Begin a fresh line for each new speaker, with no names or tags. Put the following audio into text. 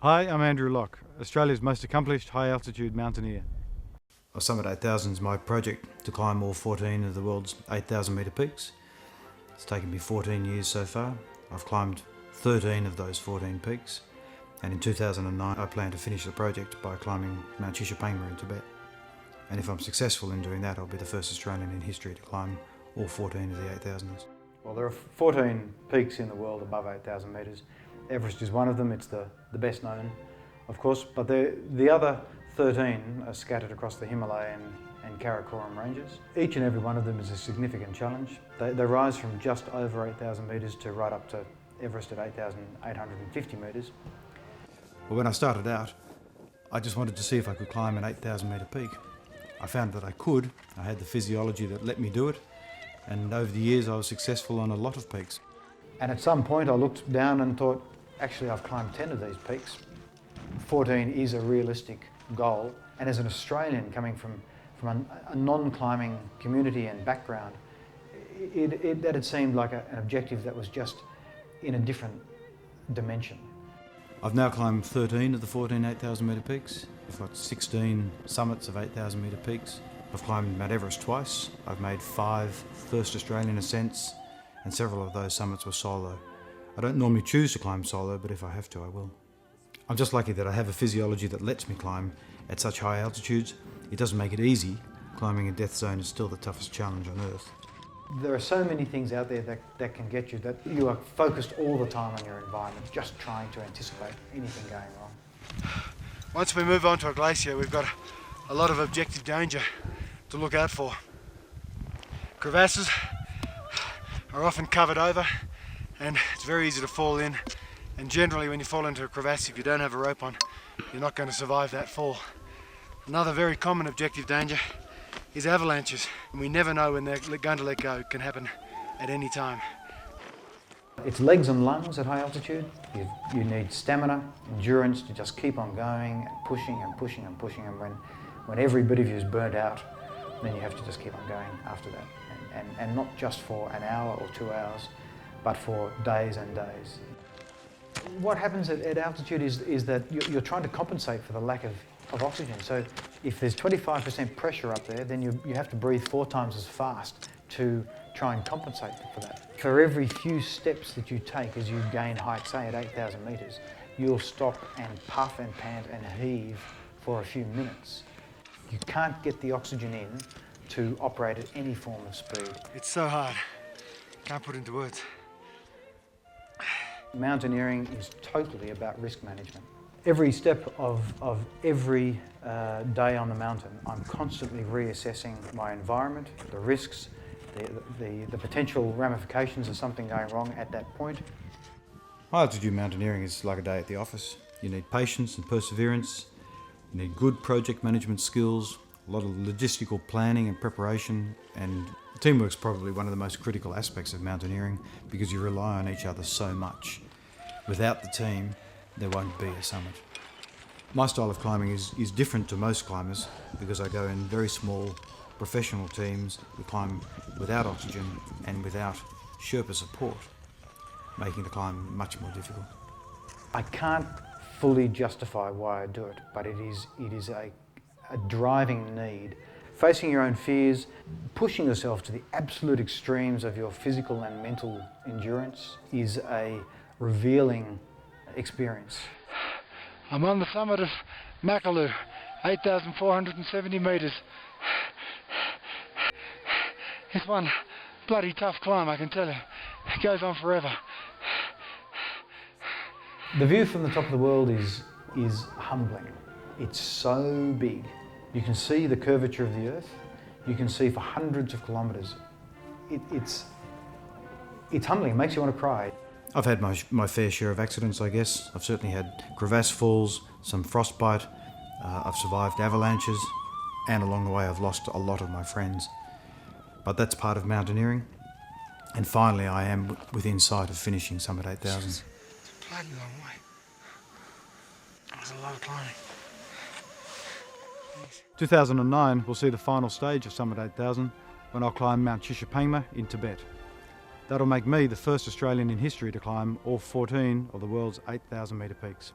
Hi, I'm Andrew Locke, Australia's most accomplished high-altitude mountaineer. Summit 8000 is my project to climb all 14 of the world's 8,000 metre peaks. It's taken me 14 years so far. I've climbed 13 of those 14 peaks, and in 2009 I plan to finish the project by climbing Mount Shishpangma in Tibet. And if I'm successful in doing that, I'll be the first Australian in history to climb all 14 of the 8,000s. Well, there are 14 peaks in the world above 8,000 metres. Everest is one of them. It's the best known, of course, but the other 13 are scattered across the Himalayan and Karakoram ranges. Each and every one of them is a significant challenge. They rise from just over 8,000 metres to right up to Everest at 8,850 metres. Well, when I started out, I just wanted to see if I could climb an 8,000 metre peak. I found that I could. I had the physiology that let me do it, and over the years I was successful on a lot of peaks. And at some point I looked down and thought, actually I've climbed 10 of these peaks. 14 is a realistic goal, and as an Australian coming from a non-climbing community and background, that had seemed like an objective that was just in a different dimension. I've now climbed 13 of the 14 8,000 metre peaks. I've got 16 summits of 8,000 metre peaks. I've climbed Mount Everest twice. I've made 5 first Australian ascents, and several of those summits were solo. I don't normally choose to climb solo, but if I have to, I will. I'm just lucky that I have a physiology that lets me climb at such high altitudes. It doesn't make it easy. Climbing a death zone is still the toughest challenge on Earth. There are so many things out there that can get you, that you are focused all the time on your environment, just trying to anticipate anything going wrong.
Once we move on to a glacier, we've got a lot of objective danger to look out for. Crevasses are often covered over, and it's very easy to fall in, and generally when you fall into a crevasse, if you don't have a rope on, you're not going to survive that fall. Another very common objective danger is avalanches, and we never know when they're going to let go. It can happen at any time.
It's legs and lungs at high altitude. You need stamina, endurance to just keep on going and pushing and pushing and pushing, and when every bit of you is burnt out, then you have to just keep on going after that, and not just for an hour or 2 hours, but for days and days. What happens at altitude is that you're trying to compensate for the lack of oxygen. So if there's 25% pressure up there, then you have to breathe 4 times as fast to try and compensate for that. For every few steps that you take as you gain height, say at 8,000 metres, you'll stop and puff and pant and heave for a few minutes. You can't get the oxygen in to operate at any form of speed.
It's so hard. Can't put into words.
Mountaineering is totally about risk management. Every step of every day on the mountain, I'm constantly reassessing my environment, the risks, the potential ramifications of something going wrong at that point. High altitude mountaineering is like a day at the office. You need patience and perseverance. You need good project management skills, a lot of logistical planning and preparation, and teamwork's probably one of the most critical aspects of mountaineering because you rely on each other so much. Without the team, there won't be a summit. My style of climbing is different to most climbers because I go in very small professional teams. We climb without oxygen and without Sherpa support, making the climb much more difficult. I can't fully justify why I do it, but it is a driving need. Facing your own fears, pushing yourself to the absolute extremes of your physical and mental endurance is a revealing experience.
I'm on the summit of Makalu, 8,470 metres. It's one bloody tough climb, I can tell you. It goes on forever.
The view from the top of the world is humbling. It's so big. You can see the curvature of the Earth. You can see for hundreds of kilometres. It's humbling, it makes you want to cry. I've had my fair share of accidents, I guess. I've certainly had crevasse falls, some frostbite. I've survived avalanches, and along the way I've lost a lot of my friends. But that's part of mountaineering. And finally I am within sight of finishing Summit 8000.
It's a bloody long way. There's a lot of climbing.
2009 will see the final stage of Summit 8000 when I'll climb Mount Shishpangma in Tibet. That'll make me the first Australian in history to climb all 14 of the world's 8,000 metre peaks.